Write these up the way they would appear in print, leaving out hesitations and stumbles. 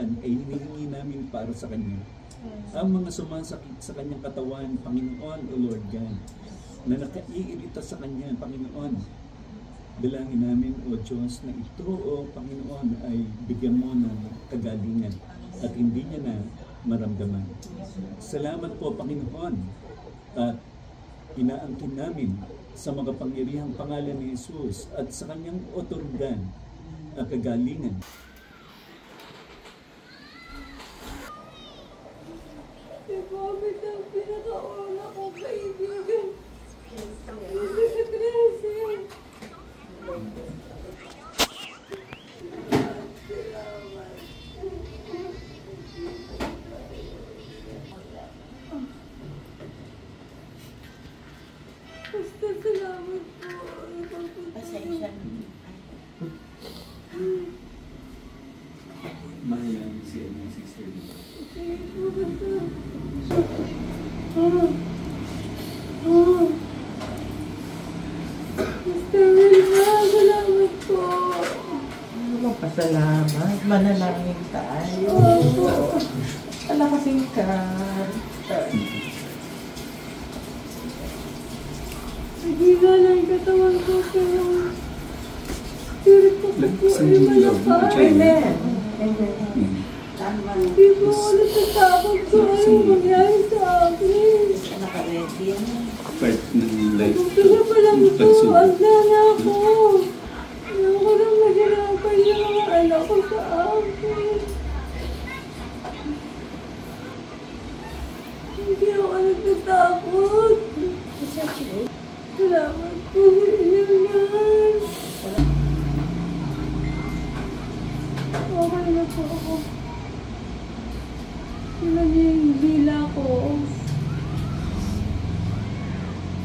kaligtasan ay hinihingi namin para sa Kanya. Ang mga sumasakit sa Kanyang katawan, Panginoon, O Lord God, na nakaiirita sa Kanya, Panginoon, dalangin namin, O Diyos, na ito, O Panginoon, ay bigyan mo ng kagalingan at hindi niya na maramdaman. Salamat po, Panginoon, at inaangkin namin sa makapangyarihang pangalan ni Jesus at sa Kanyang otoridad at kagalingan. Si Bobby ang pinakauna kong kaibigan. Basta salamat po. Pasensya. Mahalan si sister dito. Sige po, basta. Basta Wilma, salamat po. Ano bang pasalamat? Manalangin tayo. Palakasin ka. Naghiga lang yung katawan ko, pero spirit ko po ay malakas. Amen. Amen. Tama. Hindi po ako natatakot sa anong mangyari sa akin. Siya naka-ready. Part ng life. Kaya pa lang po, agda na ako. Alam ko nang nagirapan yung mga anak ko sa akin. Hindi ako natatakot. Salamat po sa inyo yan. Okay na po ako. Naging bila ko.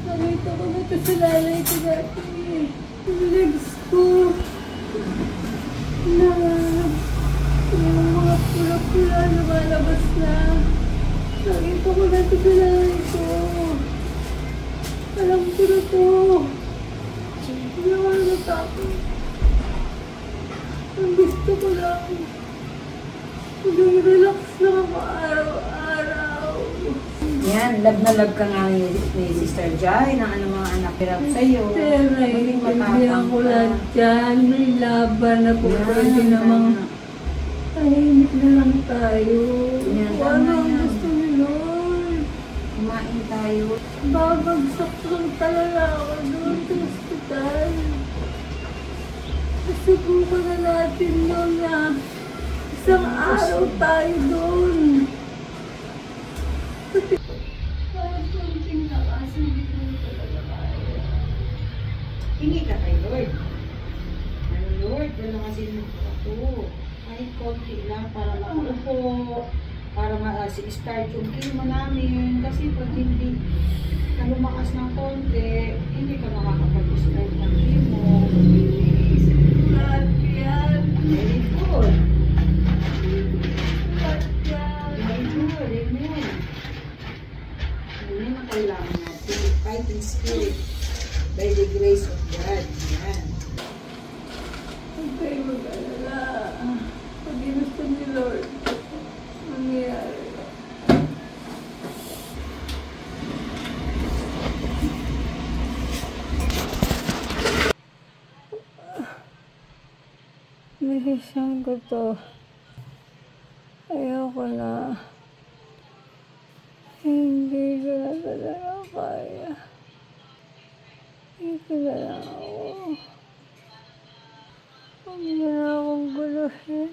Nakita ko na ito sa lalay ko dati. Yung legs ko. Na yung mga pula-pula lumalabas na. Nakita ko na ito sa lalay ko. Alam ko na ito. Hindi ako natakot. Ang gusto ko lang. Yung relax lang ako araw-araw. Yan, love na love ka nga ni Sister Jai ng ano mga anak hirap sa'yo. Pero naiintindihan ko lang dyan. May laban na po. Pwede namang tahimik na lang tayo. Yan, Kung ano tama ang yan. gusto ni Lord. Kumain tayo. Babagsak lang talaga ako doon sa hospital. Subukan na natin yun na isang araw tayo doon. Parang konting lakas, hindi ko talaga kaya. Hingi ka kay Lord. Ano Lord, wala kasi ako. Kahit konti lang para maupo. Para ma-start yung chemo namin. Kasi pag hindi ka lumakas ng konti, hindi ka makakapag-start ng chemo. Lahat yan. Very good. Lahat yan. Very good. Amen. Amen ang kailangan natin. Fighting spirit by the grace of God. Yan. Huwag kayo mag-alala. Pag ginusto ni Lord, mangyayari. Nahisan ko to. Ayoko na. Hindi ko na talaga kaya. Hindi na lang ako. Huwag mo na akong guluhin.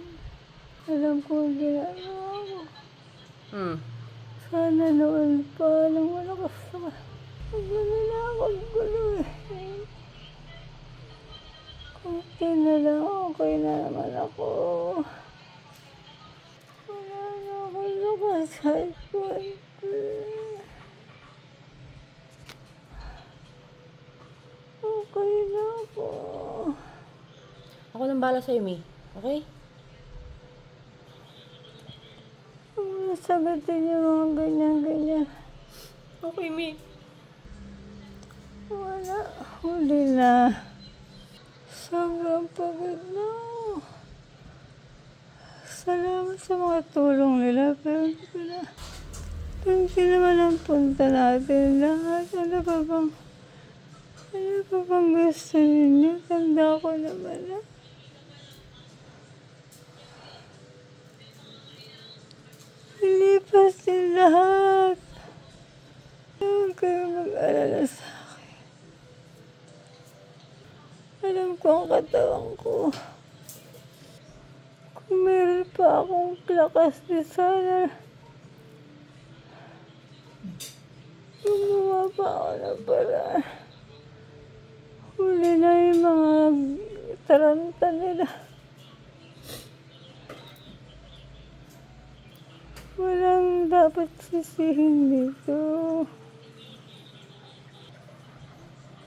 Alam ko ang ginagawa ko. Sana noon pa nang malakas ka. Huwag mo na akong guluhin. Okay na lang, okay na naman ako. Wala na akong lakas sa okay na ako. Ako nang bala sa'yo, May. Okay? Sagutin yung mga ganyan-ganyan. Okay, May. Wala. Huli na. Sobrang pagod na. Salamat sa mga tulong nila, pero hindi naman ang punta natin lahat. Ano pa bang gusto ninyo? Tanda ko naman na. Ilipas din lahat. Huwag kayo mag-alala sa akin. Alam ko ang katawan ko. Kung meron pa akong lakas di sana, gumawa pa ako ng paraan. Huli na yung mga taranta nila. Walang dapat sisihin dito.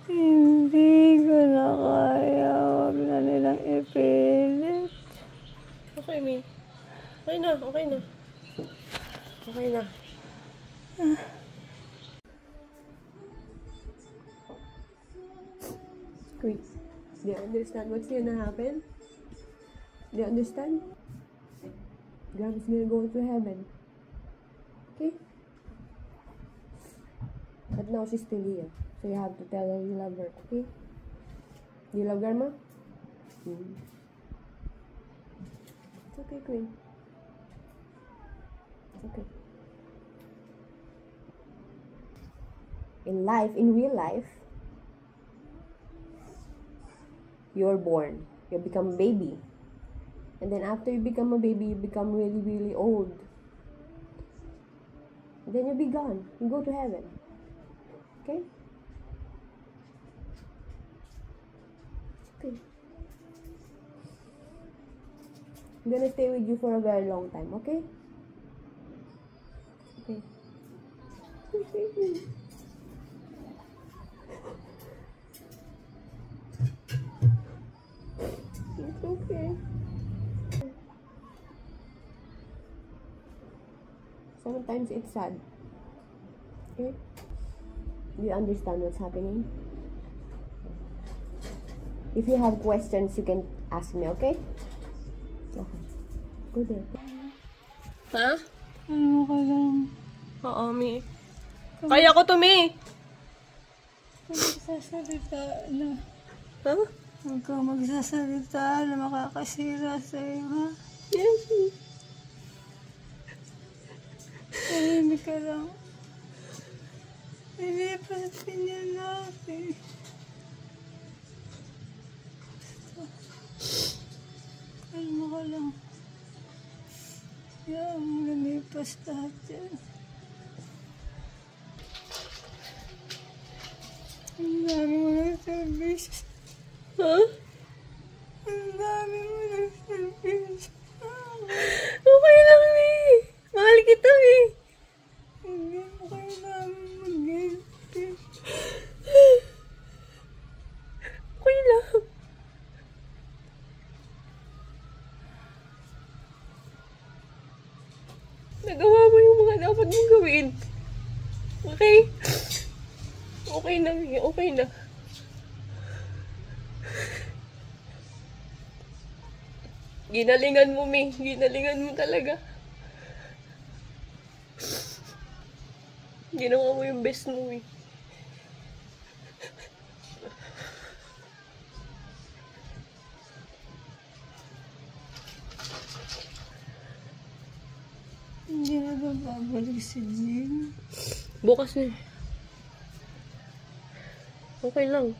Hindi ko na kaya. Huwag na nilang ipilit. Okay, May. Okay na. Okay na. Wait. Do you understand what's gonna happen? Do you understand? Gab's gonna go to heaven. Okay? But now she's still here. So you have to tell her you love her, okay? Do you love Grandma? It's okay, Queen. It's okay. In life, in real life, you're born. You become a baby. And then after you become a baby, you become really, really old. And then you'll be gone. You go to heaven. Okay? It's okay. I'm gonna stay with you for a very long time, okay? Okay. It's okay. Sometimes it's sad. Okay? Do you understand what's happening? If you have questions, you can ask me, okay? Okay. Go there. Ha? Ano ka lang? Oo, Mi. Kaya ko to, Mi! Magsasalita na. Ha? Huwag kang magsasalita na makakasira sa'yo, ha? Yes. Tahimik ka lang. Ilipas din yan natin. Kalma ka lang. Yan, lilipas lahat yan. Ang dami mo ng service. Ha? Ang dami mo ng service. Okay lang, Mi. Mahal kita, Mi. Hindi mo kailangan mag-helpin. Okay lang. Nagawa mo yung mga dapat mong gawin. Okay? Okay na, Mi. Okay na. Ginalingan mo, Mi. Ginalingan mo talaga. Ginawa mo yung best mo, Mi. Hindi na ba babalik si Jim? Bukas na. Okay lang.